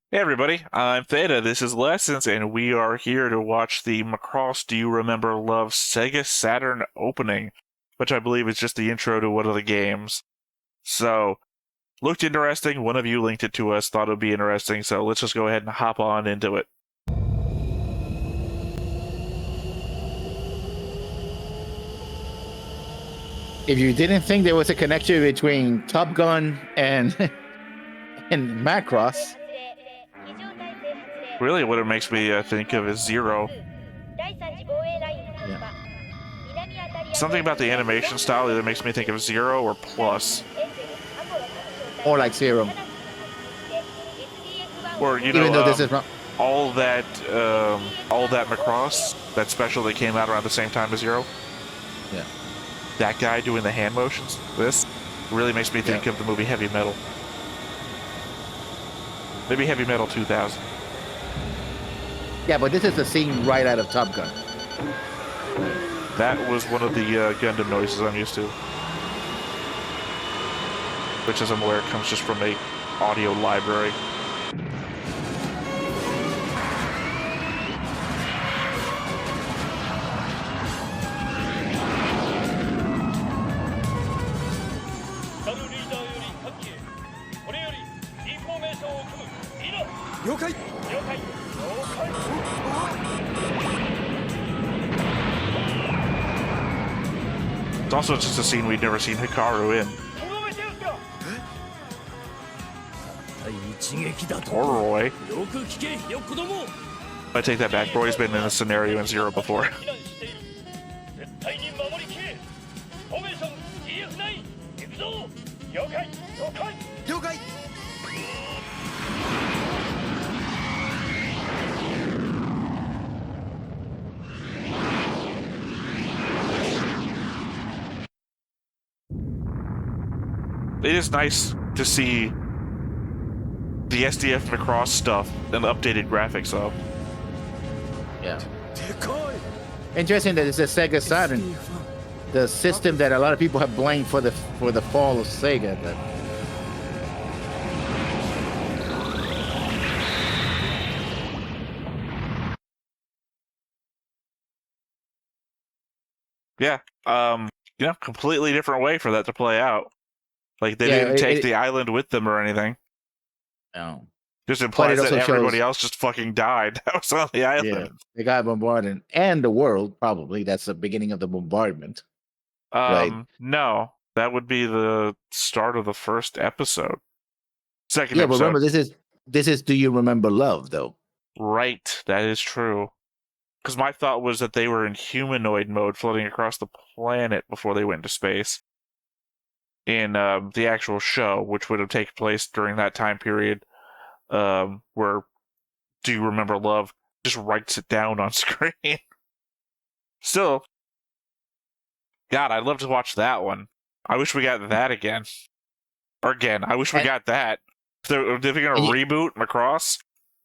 Hey everybody, I'm Theta, this is Lessons, and we are here to watch the Macross Do You Remember Love Sega Saturn opening, which I believe is just the intro to one of the games. So, looked interesting, one of you linked it to us, thought it would be interesting, so let's just go ahead and hop on into it. If you didn't think there was a connection between Top Gun and and Macross, Really, what it makes me think of is Zero. yeah. Something about the animation style either makes me think of Zero or Plus. More like Zero. Or, you Even know, though this is all that, all that Macross, that special that came out around the same time as Zero. yeah. That guy doing the hand motions, this really makes me think of the movie Heavy Metal. Maybe Heavy Metal 2000. Yeah, but this is a scene right out of Top Gun. That was one of the Gundam noises I'm used to. Which, as I'm aware, comes just from a audio library. It's also just a scene we'd never seen Hikaru in. Or Roy. I take that back. Roy's been in a scenario in Zero before. It is nice to see the SDF Macross stuff and the updated graphics of. Yeah. Interesting that it's a Sega Saturn, the system that a lot of people have blamed for the fall of Sega. But yeah, completely different way for that to play out. Like, they didn't take the island with them or anything. No. Just implies that everybody else just fucking died that was on the island. Yeah, they got bombarded. And the world, probably. That's the beginning of the bombardment. Right. No. That would be the start of the first episode. Second episode. But remember, this is Do You Remember Love, though? Right, that is true. Because my thought was that they were in humanoid mode floating across the planet before they went into space. In the actual show, which would have taken place during that time period, where Do You Remember Love just writes it down on screen. Still, God, I'd love to watch that one. I wish we got that again. Or again, I wish we got that. If they're going to reboot Macross,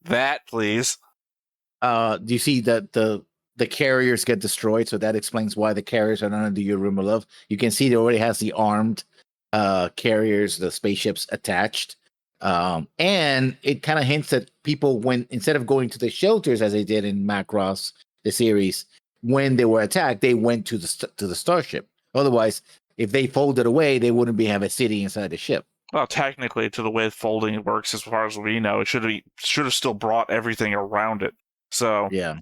that, please. Do you see that the carriers get destroyed? So that explains why the carriers are not under your room of love. You can see it already has the armed carriers, the spaceships attached. And it kind of hints that people, when instead of going to the shelters as they did in Macross, the series, when they were attacked, they went to the starship. Otherwise, if they folded away, they wouldn't have a city inside the ship. Well, technically, to the way folding works, as far as we know, it should have still brought everything around it. So yeah,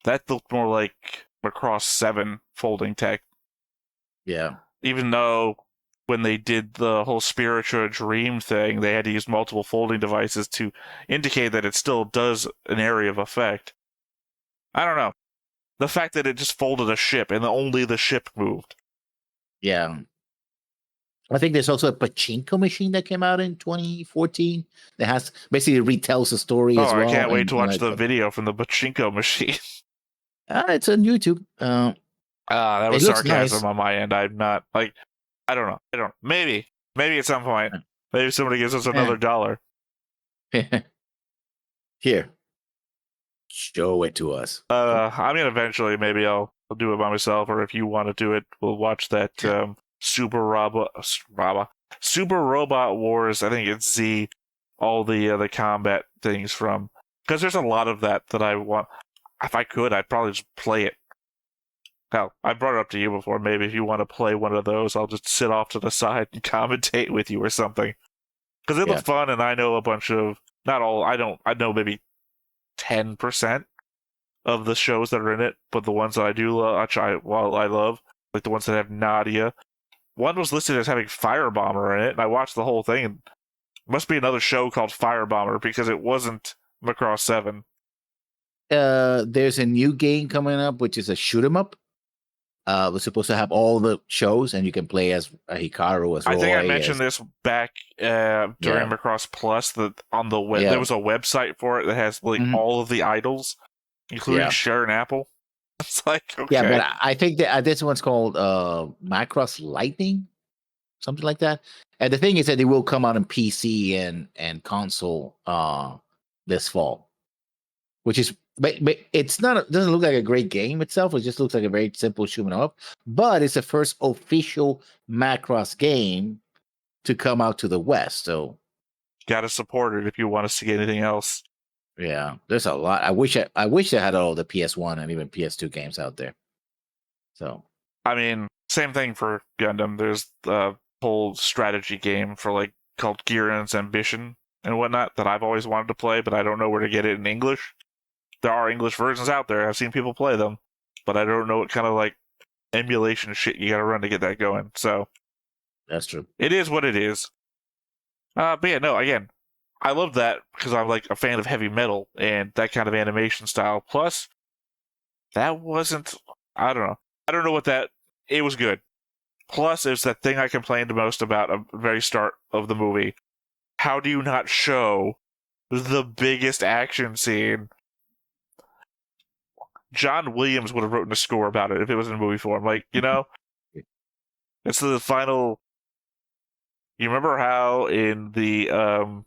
that looked more like Macross 7 folding tech. Yeah. Even though when they did the whole Spiritua Dream thing, they had to use multiple folding devices to indicate that it still does an area of effect. I don't know. The fact that it just folded a ship and only the ship moved. Yeah. I think there's also a pachinko machine that came out in 2014 that has basically retells the story as well. I can't wait to watch the video from the pachinko machine. It's on YouTube. That was sarcasm on my end. I'm not like, I don't know. Maybe at some point, maybe somebody gives us another $1. Here, show it to us. I mean, eventually, maybe I'll do it by myself, or if you want to do it, we'll watch that Super Robot Wars. I think it's Z all the combat things from, because there's a lot of that I want. If I could, I'd probably just play it. Hell, I brought it up to you before. Maybe if you want to play one of those, I'll just sit off to the side and commentate with you or something. Because it looks fun, and I know a bunch of, not all, I know maybe 10% of the shows that are in it, but the ones that I do love, I love, like the ones that have Nadia. One was listed as having Firebomber in it, and I watched the whole thing, and it must be another show called Firebomber, because it wasn't Macross 7. There's a new game coming up, which is a shoot 'em up. We're supposed to have all the shows, and you can play as Hikaru, as Roy. I think I mentioned this back during Macross Plus, that on the web there was a website for it that has like all of the idols, including Sharon Apple. It's like, okay. Yeah, but I think that this one's called Macross Lightning, something like that. And the thing is that it will come out on PC and console this fall, which is. But it's not. It doesn't look like a great game itself. It just looks like a very simple shoot 'em up. But it's the first official Macross game to come out to the West. So, gotta support it if you want to see anything else. Yeah, there's a lot. I wish I had all the PS1 and even PS2 games out there. So, I mean, same thing for Gundam. There's the whole strategy game for like called Giran's Ambition and whatnot that I've always wanted to play, but I don't know where to get it in English. There are English versions out there. I've seen people play them, but I don't know what kind of like emulation shit you gotta run to get that going. So that's true. It is what it is. But yeah, no, again, I love that because I'm like a fan of heavy metal and that kind of animation style. Plus, that wasn't, I don't know what that, it was good. Plus, it's that thing I complained the most about at the very start of the movie. How do you not show the biggest action scene? John Williams would have written a score about it if it was in movie form. Like, you know, it's the final. You remember how in the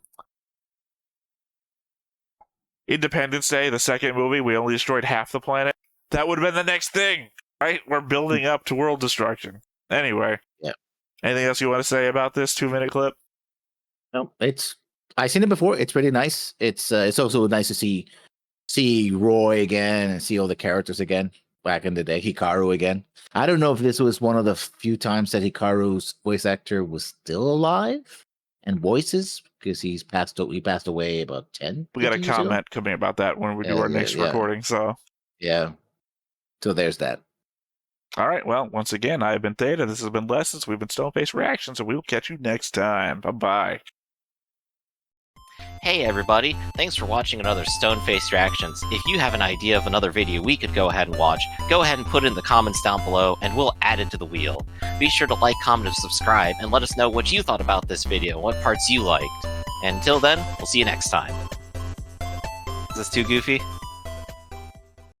Independence Day, the second movie, we only destroyed half the planet? That would have been the next thing, right? We're building up to world destruction. Anyway. Yeah. Anything else you want to say about this 2-minute clip? No, I've seen it before. It's pretty nice. It's also nice to see Roy again and see all the characters again back in the day. Hikaru again. I don't know if this was one of the few times that Hikaru's voice actor was still alive and voices, because he passed away about 10. We got a comment coming about that when we do our next recording. So yeah. So there's that. All right. Well, once again, I have been Theta. This has been Lessons. We've been Stoneface Reactions, and we will catch you next time. Bye-bye. Hey everybody, thanks for watching another Stoneface Reactions. If you have an idea of another video we could go ahead and watch, go ahead and put it in the comments down below and we'll add it to the wheel. Be sure to like, comment, and subscribe, and let us know what you thought about this video, what parts you liked. And until then, we'll see you next time. Is this too goofy?